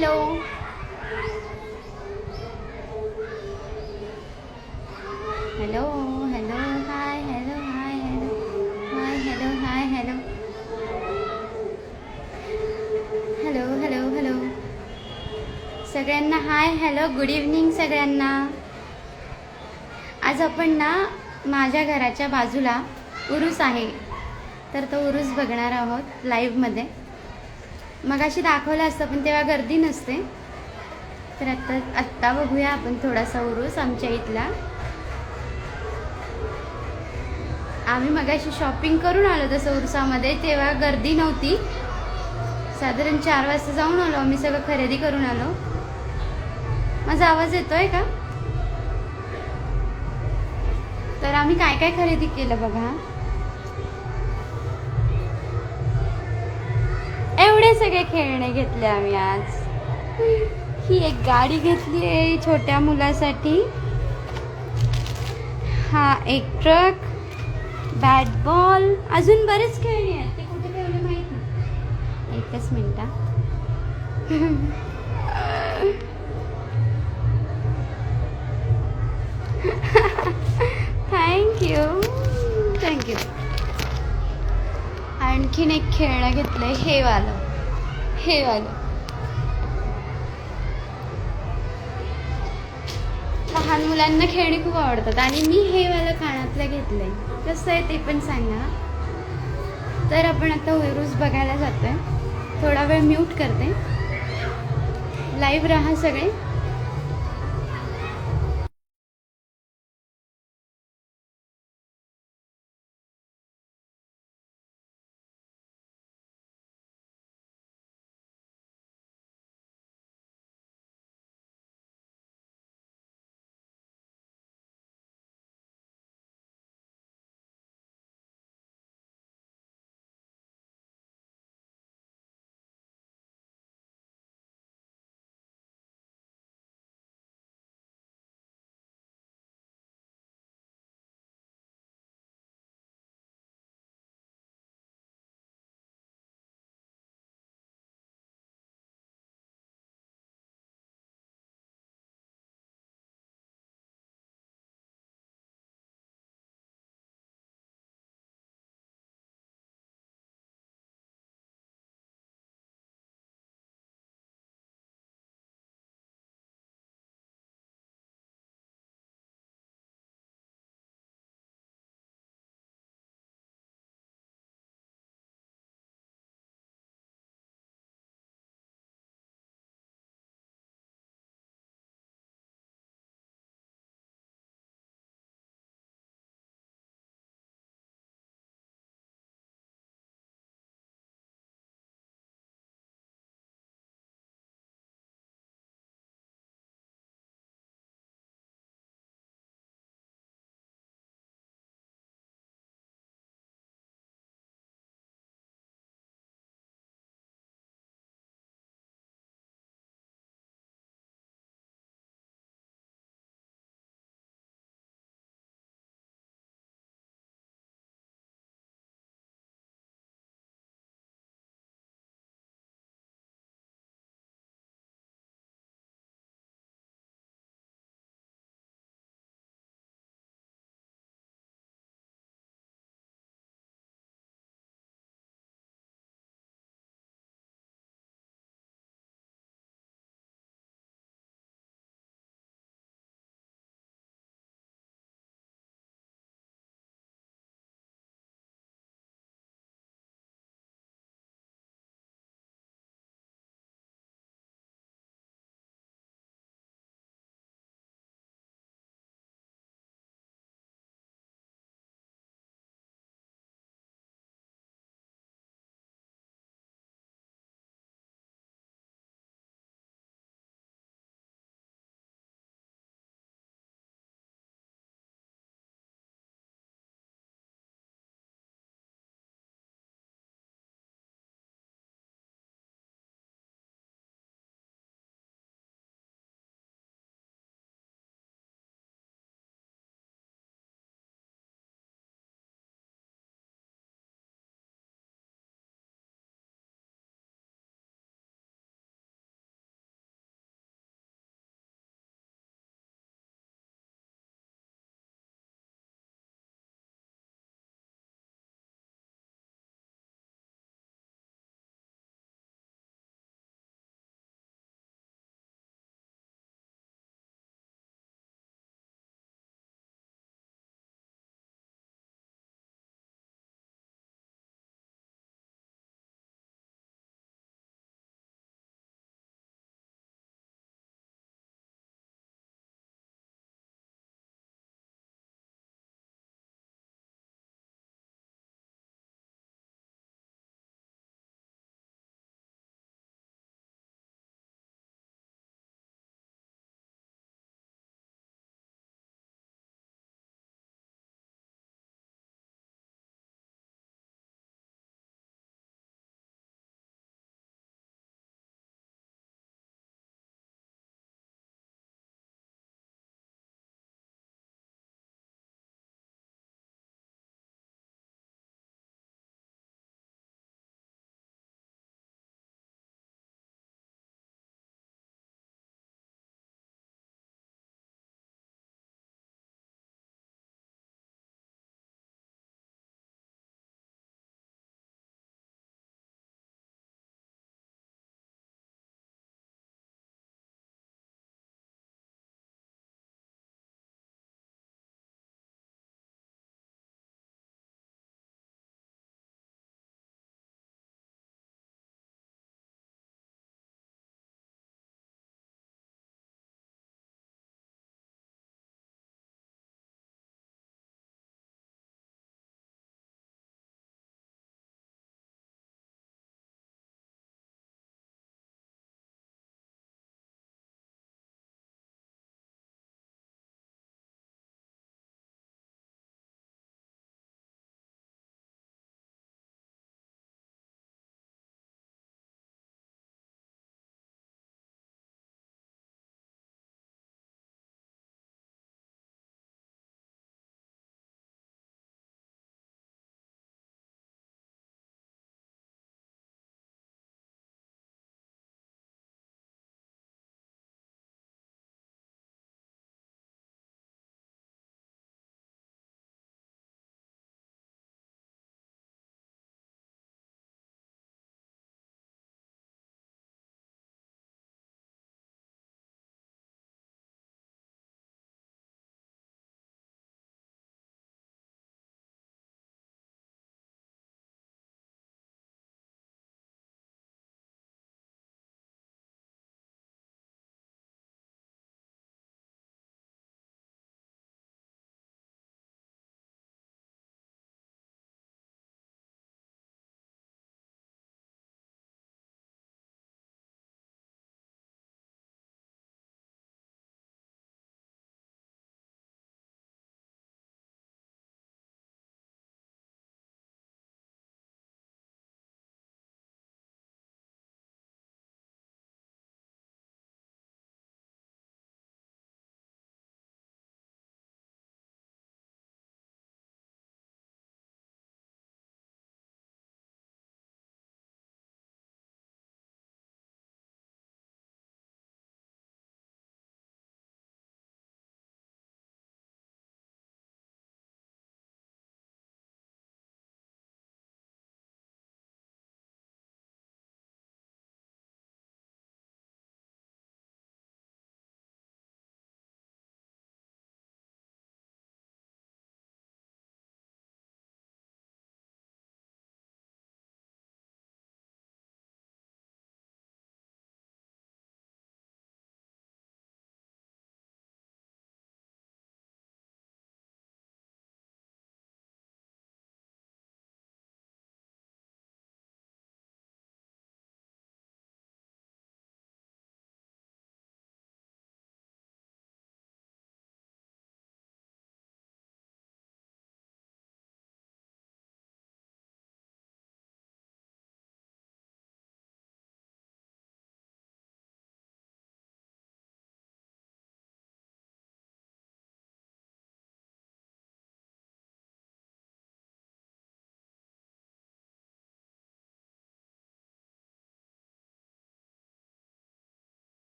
Hello. Hello hello hi hello hi hello hi hello hi hello hello hello hello. सगळ्यांना hi hello good evening सगळ्यांना. आज आपण ना माझ्या घराच्या बाजूला उरूस आहे तर तो उरूस बघणार आहोत लाईव्हमध्ये. मग अशी दाखवलं असतं पण तेव्हा गर्दी नसते. तर आत्ता बघूया आपण थोडासा उरूस आमच्या इथला. आम्ही मगाशी शॉपिंग करून आलो तसं उरसामध्ये, तेव्हा गर्दी नव्हती. साधारण 4 वाजता जाऊन आलो आम्ही, सगळं खरेदी करून आलो. माझा आवाज येतोय का? तर आम्ही काय काय खरेदी केलं बघा. एवढे सगळे खेळणे घेतले आम्ही आज. ही एक गाडी घेतली आहे छोट्या मुलासाठी. हा एक ट्रक, बॅट बॉल, अजून बरेच खेळणे आहेत. ते कुठे ठेवले माहित नाही. एकच मिनिट. Thank you thank you. आणखीन एक खेळणं घेतलंय हे वालं. लहान मुलांना खेळणी खूप आवडतात आणि मी हे वालं कानातलं घेतलंय. कसं आहे ते पण सांगा. तर आपण आता उरूस बघायला जातोय. थोडा वेळ म्यूट करते. लाईव्ह राहा सगळे.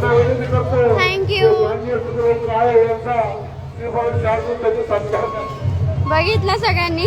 थँक्यू. बघितलं सगळ्यांनी.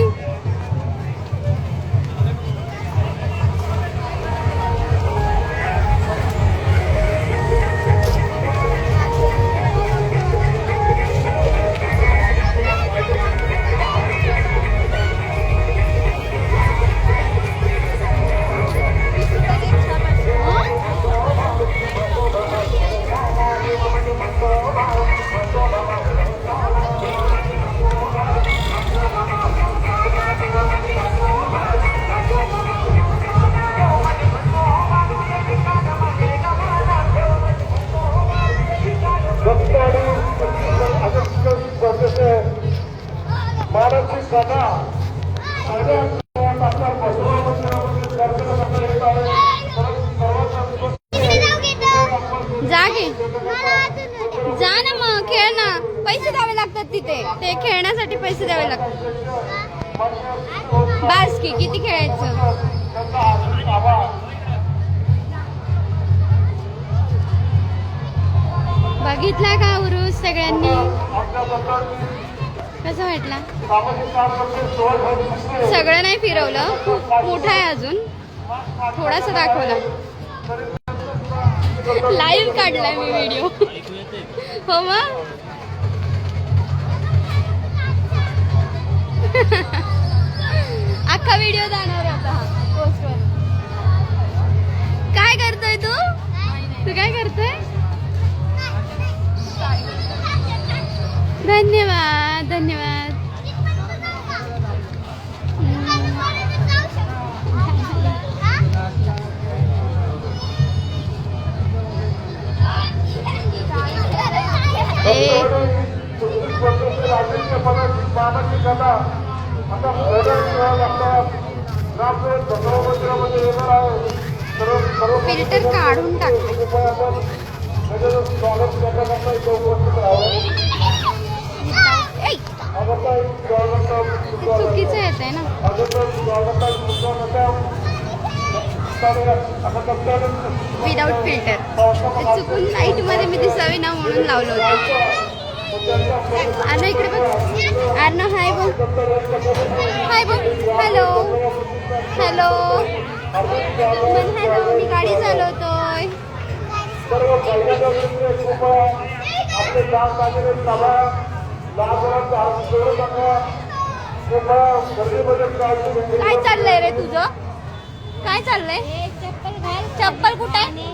जा ना मग खेळ ना. पैसे द्यावे लागतात तिथे. ते खेळण्यासाठी पैसे द्यावे लागतात. बास की किती खेळायचं. बघितला का उरूस सगळ्यांनी. कसं वाटला. सगळं नाही फिरवलं. खूप मोठा आहे अजून. थोडासा दाखवला. लाईव्ह काढलाय मी व्हिडिओ. हो मग. अख्खा व्हिडिओ जाणार आता पोस्टवर. काय करतोय तू. तू काय करतोय. धन्यवाद धन्यवाद. फिल्टर काढून टाकले. चुकीचं येत आहे ना. Without filter. चुकून लाईट मध्ये मी दिसावी ना म्हणून लावलं होतं. अर्णव इकडे बघ. अर्णव हाय बोल. हाय बोल. Hello hello. हॅलो. मी गाडी चालवतोय. काय चाललंय रे तुझं. काय चाललंय. चप्पल कुठे आहे.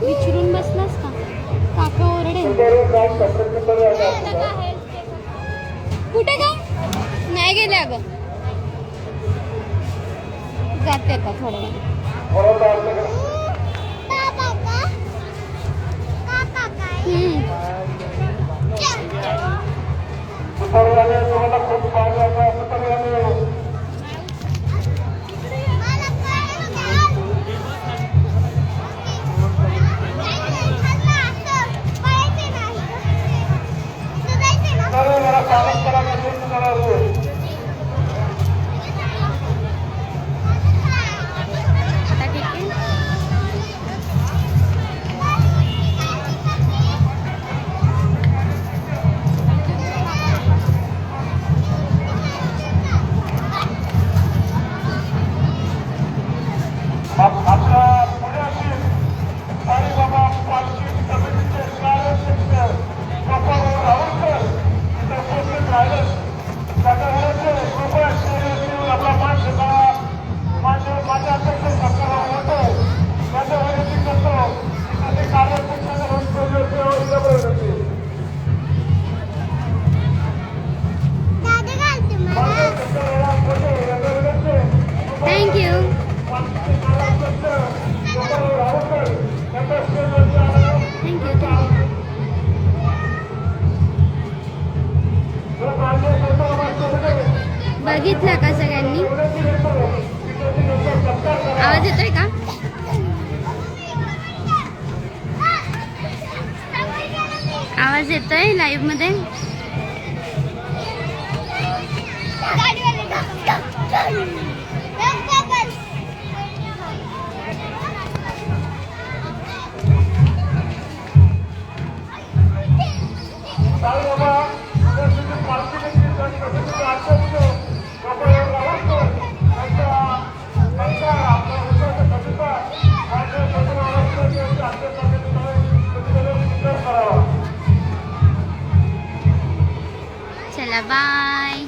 विचारून बसलास का. काका ओरडेल. कुठे काय. नाही गेले अगं. जाते आता थोड्या बघितलं का सगळ्यांनी. आवाज येतोय का. आवाज येतोय लाईव्ह मध्ये. चला बाय.